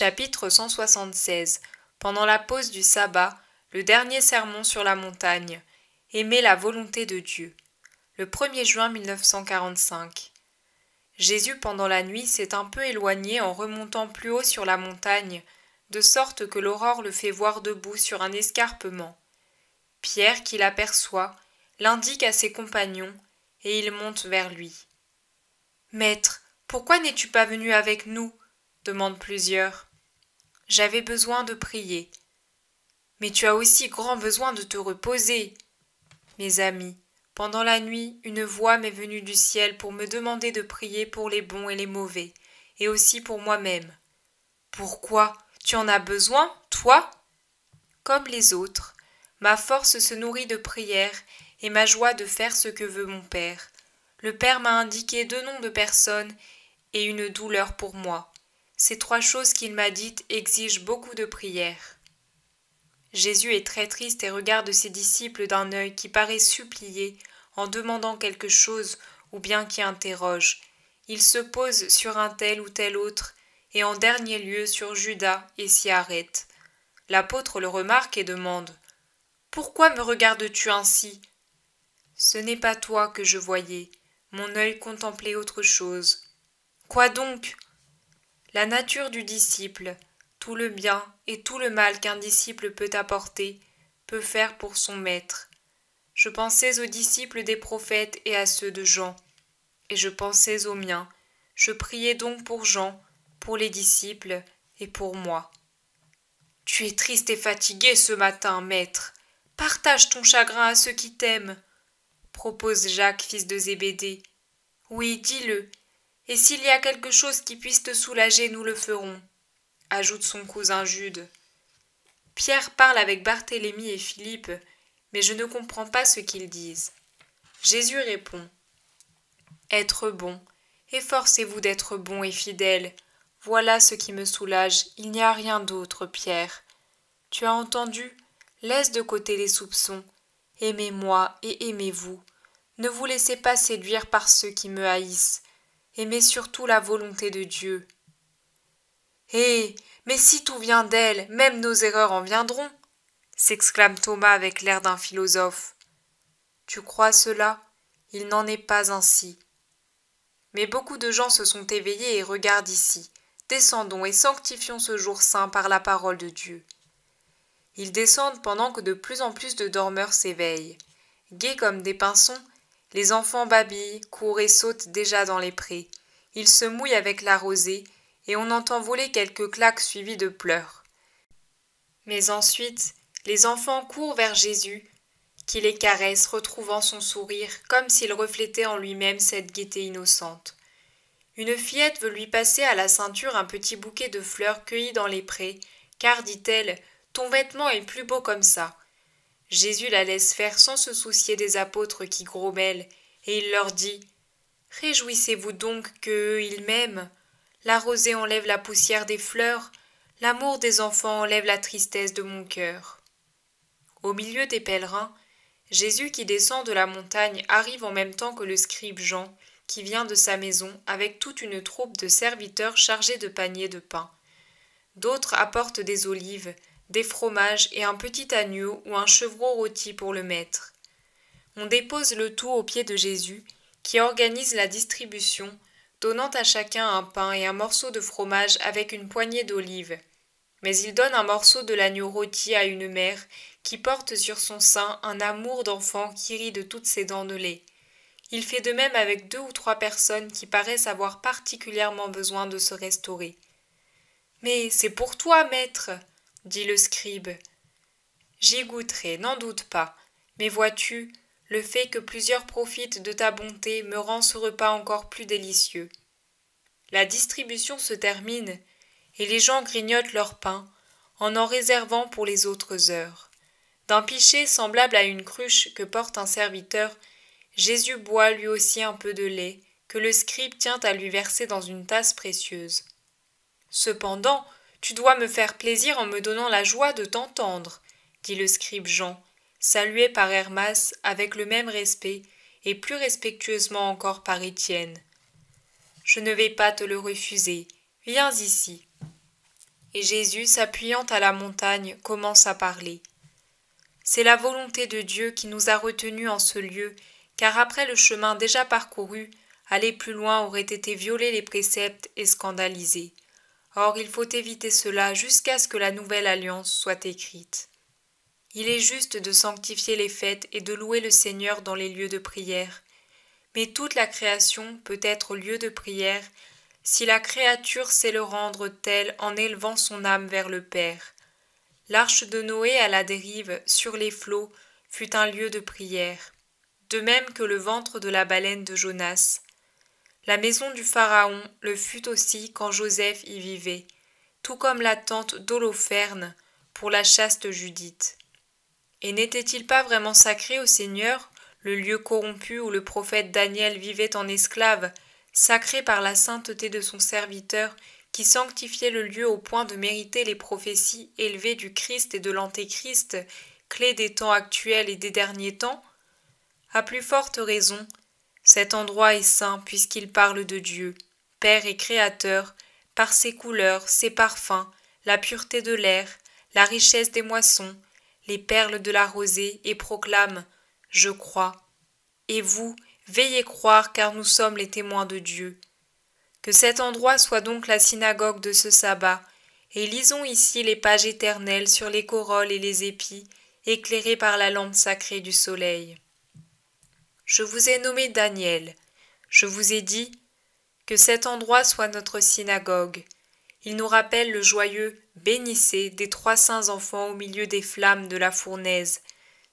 Chapitre 176. Pendant la pause du sabbat, le dernier sermon sur la montagne. Aimer la volonté de Dieu. Le 1er juin 1945. Jésus pendant la nuit s'est un peu éloigné en remontant plus haut sur la montagne, de sorte que l'aurore le fait voir debout sur un escarpement. Pierre, qui l'aperçoit, l'indique à ses compagnons, et ils montent vers lui. « Maître, pourquoi n'es-tu pas venu avec nous ?» demandent plusieurs. « J'avais besoin de prier. »« Mais tu as aussi grand besoin de te reposer. »« Mes amis, pendant la nuit, une voix m'est venue du ciel pour me demander de prier pour les bons et les mauvais, et aussi pour moi-même. »« Pourquoi ? Tu en as besoin, toi ?» Comme les autres, ma force se nourrit de prières et ma joie de faire ce que veut mon Père. Le Père m'a indiqué 2 noms de personnes et une douleur pour moi. Ces 3 choses qu'il m'a dites exigent beaucoup de prières. Jésus est très triste et regarde ses disciples d'un œil qui paraît supplier en demandant quelque chose ou bien qui interroge. Il se pose sur un tel ou tel autre et en dernier lieu sur Judas et s'y arrête. L'apôtre le remarque et demande « Pourquoi me regardes-tu ainsi ?» Ce n'est pas toi que je voyais, mon œil contemplait autre chose. Quoi donc ? La nature du disciple, tout le bien et tout le mal qu'un disciple peut apporter, peut faire pour son maître. Je pensais aux disciples des prophètes et à ceux de Jean, et je pensais aux miens. Je priais donc pour Jean, pour les disciples et pour moi. Tu es triste et fatigué ce matin, maître. Partage ton chagrin à ceux qui t'aiment, propose Jacques, fils de Zébédée. Oui, dis-le. Et s'il y a quelque chose qui puisse te soulager, nous le ferons, ajoute son cousin Jude. Pierre parle avec Barthélemy et Philippe, mais je ne comprends pas ce qu'ils disent. Jésus répond. Être bon, efforcez-vous d'être bon et fidèle. Voilà ce qui me soulage, il n'y a rien d'autre, Pierre. Tu as entendu ? Laisse de côté les soupçons. Aimez-moi et aimez-vous. Ne vous laissez pas séduire par ceux qui me haïssent. Aimez surtout la volonté de Dieu. Hé, mais si tout vient d'elle, même nos erreurs en viendront, s'exclame Thomas avec l'air d'un philosophe. Tu crois cela ? Il n'en est pas ainsi. Mais beaucoup de gens se sont éveillés et regardent ici. Descendons et sanctifions ce jour saint par la parole de Dieu. Ils descendent pendant que de plus en plus de dormeurs s'éveillent. Gais comme des pinsons, les enfants babillent, courent et sautent déjà dans les prés. Ils se mouillent avec la rosée, et on entend voler quelques claques suivies de pleurs. Mais ensuite, les enfants courent vers Jésus, qui les caresse, retrouvant son sourire, comme s'il reflétait en lui-même cette gaieté innocente. Une fillette veut lui passer à la ceinture un petit bouquet de fleurs cueillies dans les prés, car, dit-elle, ton vêtement est plus beau comme ça. Jésus la laisse faire sans se soucier des apôtres qui grommellent, et il leur dit « Réjouissez-vous donc qu'eux, ils m'aiment. La rosée enlève la poussière des fleurs, l'amour des enfants enlève la tristesse de mon cœur. » Au milieu des pèlerins, Jésus qui descend de la montagne arrive en même temps que le scribe Jean, qui vient de sa maison avec toute une troupe de serviteurs chargés de paniers de pain. D'autres apportent des olives, des fromages et un petit agneau ou un chevreau rôti pour le maître. On dépose le tout aux pieds de Jésus, qui organise la distribution, donnant à chacun un pain et un morceau de fromage avec une poignée d'olives. Mais il donne un morceau de l'agneau rôti à une mère qui porte sur son sein un amour d'enfant qui rit de toutes ses dents de lait. Il fait de même avec 2 ou 3 personnes qui paraissent avoir particulièrement besoin de se restaurer. « Mais c'est pour toi, maître !» dit le scribe. « J'y goûterai, n'en doute pas. Mais vois-tu, le fait que plusieurs profitent de ta bonté me rend ce repas encore plus délicieux. » La distribution se termine, et les gens grignotent leur pain, en réservant pour les autres heures. D'un pichet semblable à une cruche que porte un serviteur, Jésus boit lui aussi un peu de lait, que le scribe tient à lui verser dans une tasse précieuse. « Cependant, tu dois me faire plaisir en me donnant la joie de t'entendre, » dit le scribe Jean, salué par Hermas avec le même respect et plus respectueusement encore par Étienne. « Je ne vais pas te le refuser, viens ici. » Et Jésus, s'appuyant à la montagne, commence à parler. C'est la volonté de Dieu qui nous a retenus en ce lieu, car après le chemin déjà parcouru, aller plus loin aurait été violer les préceptes et scandaliser. Or il faut éviter cela jusqu'à ce que la nouvelle alliance soit écrite. Il est juste de sanctifier les fêtes et de louer le Seigneur dans les lieux de prière. Mais toute la création peut être lieu de prière si la créature sait le rendre tel en élevant son âme vers le Père. L'arche de Noé à la dérive, sur les flots, fut un lieu de prière, de même que le ventre de la baleine de Jonas. La maison du Pharaon le fut aussi quand Joseph y vivait, tout comme la tente d'Holoferne pour la chaste Judith. Et n'était-il pas vraiment sacré au Seigneur, le lieu corrompu où le prophète Daniel vivait en esclave, sacré par la sainteté de son serviteur, qui sanctifiait le lieu au point de mériter les prophéties élevées du Christ et de l'Antéchrist, clé des temps actuels et des derniers temps? À plus forte raison, cet endroit est saint puisqu'il parle de Dieu, Père et Créateur, par ses couleurs, ses parfums, la pureté de l'air, la richesse des moissons, les perles de la rosée, et proclame « Je crois ». Et vous, veillez croire car nous sommes les témoins de Dieu. Que cet endroit soit donc la synagogue de ce sabbat, et lisons ici les pages éternelles sur les corolles et les épis, éclairées par la lampe sacrée du soleil. Je vous ai nommé Daniel. Je vous ai dit que cet endroit soit notre synagogue. Il nous rappelle le joyeux « Bénissez » des 3 saints enfants au milieu des flammes de la fournaise.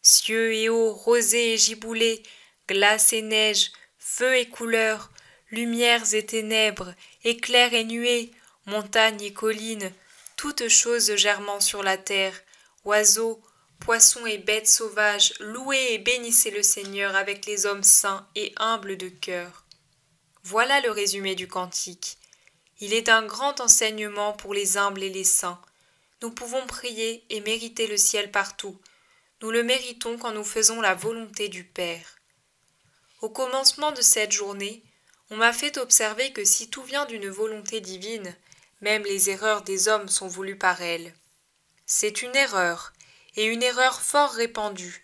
Cieux et eau, rosée et giboulée, glace et neige, feu et couleurs, lumières et ténèbres, éclairs et nuées, montagnes et collines, toutes choses germant sur la terre, oiseaux, poissons et bêtes sauvages, louez et bénissez le Seigneur avec les hommes saints et humbles de cœur. Voilà le résumé du cantique. Il est d'un grand enseignement pour les humbles et les saints. Nous pouvons prier et mériter le ciel partout. Nous le méritons quand nous faisons la volonté du Père. Au commencement de cette journée, on m'a fait observer que si tout vient d'une volonté divine, même les erreurs des hommes sont voulues par elle. C'est une erreur, et une erreur fort répandue.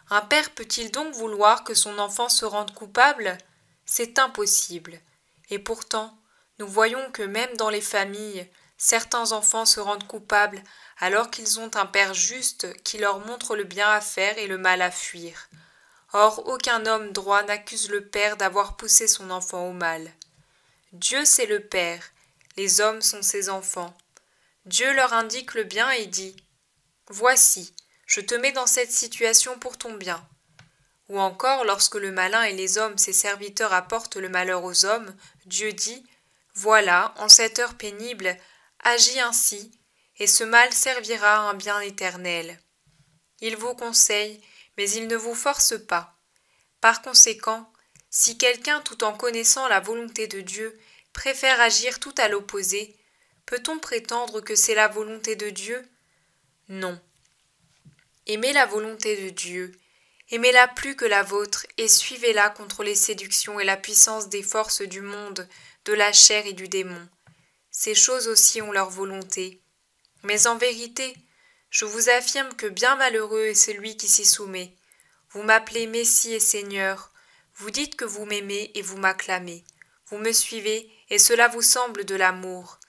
Un père peut-il donc vouloir que son enfant se rende coupable? C'est impossible. Et pourtant, nous voyons que même dans les familles, certains enfants se rendent coupables alors qu'ils ont un père juste qui leur montre le bien à faire et le mal à fuir. Or, aucun homme droit n'accuse le père d'avoir poussé son enfant au mal. Dieu c'est le père, les hommes sont ses enfants. Dieu leur indique le bien et dit « Voici, je te mets dans cette situation pour ton bien. » Ou encore, lorsque le malin et les hommes, ses serviteurs, apportent le malheur aux hommes, Dieu dit « Voilà, en cette heure pénible, agis ainsi, et ce mal servira à un bien éternel. » Il vous conseille, mais il ne vous force pas. Par conséquent, si quelqu'un, tout en connaissant la volonté de Dieu, préfère agir tout à l'opposé, peut-on prétendre que c'est la volonté de Dieu? Non. Aimez la volonté de Dieu, aimez-la plus que la vôtre, et suivez-la contre les séductions et la puissance des forces du monde, de la chair et du démon. Ces choses aussi ont leur volonté. Mais en vérité, je vous affirme que bien malheureux est celui qui s'y soumet. Vous m'appelez Messie et Seigneur, vous dites que vous m'aimez et vous m'acclamez. Vous me suivez, et cela vous semble de l'amour.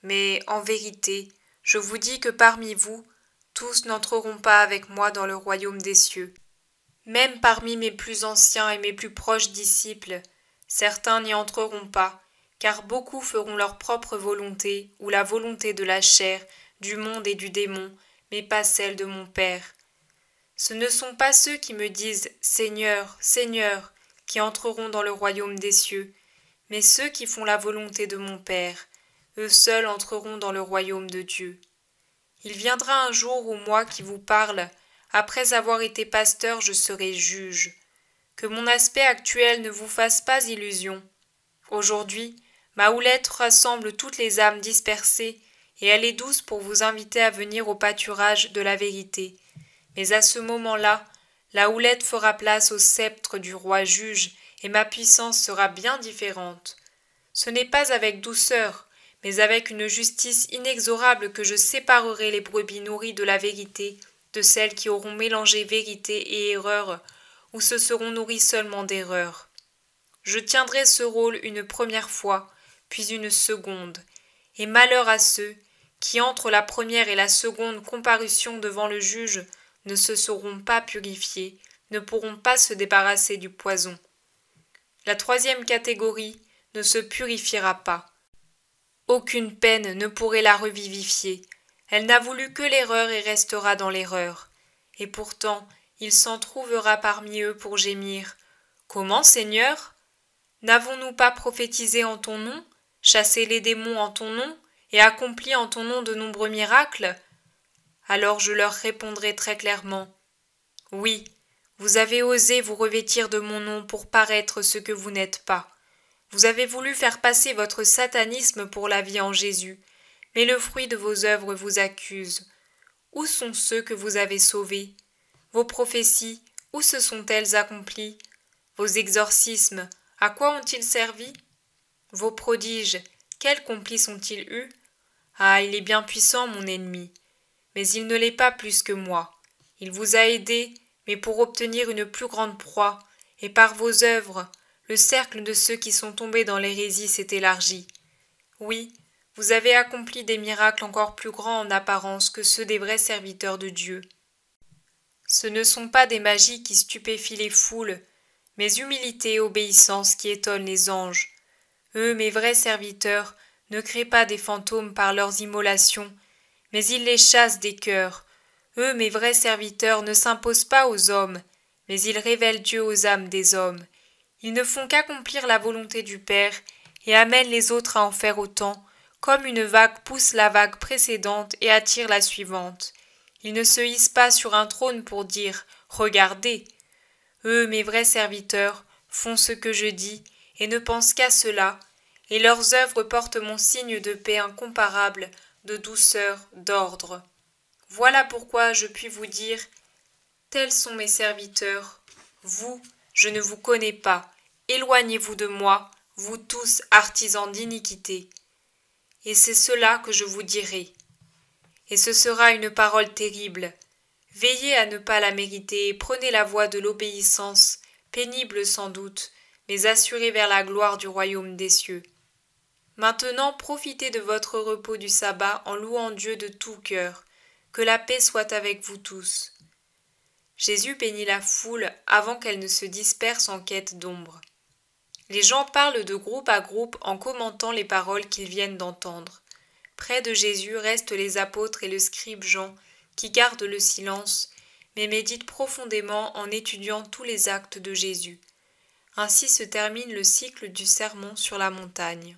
Mais en vérité, je vous dis que parmi vous, tous n'entreront pas avec moi dans le royaume des cieux. Même parmi mes plus anciens et mes plus proches disciples, certains n'y entreront pas, car beaucoup feront leur propre volonté ou la volonté de la chair, du monde et du démon, mais pas celle de mon Père. Ce ne sont pas ceux qui me disent « Seigneur, Seigneur » qui entreront dans le royaume des cieux, mais ceux qui font la volonté de mon Père, eux seuls entreront dans le royaume de Dieu. Il viendra un jour où moi qui vous parle, après avoir été pasteur, je serai juge. Que mon aspect actuel ne vous fasse pas illusion. Aujourd'hui, ma houlette rassemble toutes les âmes dispersées, et elle est douce pour vous inviter à venir au pâturage de la vérité. Mais à ce moment-là, la houlette fera place au sceptre du roi juge, et ma puissance sera bien différente. Ce n'est pas avec douceur, mais avec une justice inexorable que je séparerai les brebis nourries de la vérité de celles qui auront mélangé vérité et erreur, ou se seront nourries seulement d'erreur. Je tiendrai ce rôle une première fois, puis une seconde, et malheur à ceux qui, entre la première et la seconde comparution devant le juge, ne se seront pas purifiés, ne pourront pas se débarrasser du poison. La troisième catégorie ne se purifiera pas. Aucune peine ne pourrait la revivifier. Elle n'a voulu que l'erreur et restera dans l'erreur. Et pourtant, il s'en trouvera parmi eux pour gémir. Comment, Seigneur? N'avons-nous pas prophétisé en ton nom, chassé les démons en ton nom, et accompli en ton nom de nombreux miracles? Alors je leur répondrai très clairement. Oui, vous avez osé vous revêtir de mon nom pour paraître ce que vous n'êtes pas. Vous avez voulu faire passer votre satanisme pour la vie en Jésus, mais le fruit de vos œuvres vous accuse. Où sont ceux que vous avez sauvés? Vos prophéties, où se sont-elles accomplies? Vos exorcismes, à quoi ont-ils servi? Vos prodiges, quels complices ont-ils eus? Ah, il est bien puissant, mon ennemi, mais il ne l'est pas plus que moi. Il vous a aidé, mais pour obtenir une plus grande proie, et par vos œuvres, le cercle de ceux qui sont tombés dans l'hérésie s'est élargi. Oui, vous avez accompli des miracles encore plus grands en apparence que ceux des vrais serviteurs de Dieu. Ce ne sont pas des magies qui stupéfient les foules, mais humilité et obéissance qui étonnent les anges. Eux, mes vrais serviteurs, ne créent pas des fantômes par leurs immolations, mais ils les chassent des cœurs. Eux, mes vrais serviteurs, ne s'imposent pas aux hommes, mais ils révèlent Dieu aux âmes des hommes. Ils ne font qu'accomplir la volonté du Père et amènent les autres à en faire autant, comme une vague pousse la vague précédente et attire la suivante. Ils ne se hissent pas sur un trône pour dire « Regardez !» Eux, mes vrais serviteurs, font ce que je dis et ne pensent qu'à cela, et leurs œuvres portent mon signe de paix incomparable, de douceur, d'ordre. Voilà pourquoi je puis vous dire « Tels sont mes serviteurs. Vous, je ne vous connais pas. Éloignez-vous de moi, vous tous artisans d'iniquité. » Et c'est cela que je vous dirai. Et ce sera une parole terrible. Veillez à ne pas la mériter et prenez la voie de l'obéissance, pénible sans doute, mais assurée vers la gloire du royaume des cieux. Maintenant profitez de votre repos du sabbat en louant Dieu de tout cœur. Que la paix soit avec vous tous. Jésus bénit la foule avant qu'elle ne se disperse en quête d'ombre. Les gens parlent de groupe à groupe en commentant les paroles qu'ils viennent d'entendre. Près de Jésus restent les apôtres et le scribe Jean, qui gardent le silence, mais méditent profondément en étudiant tous les actes de Jésus. Ainsi se termine le cycle du sermon sur la montagne.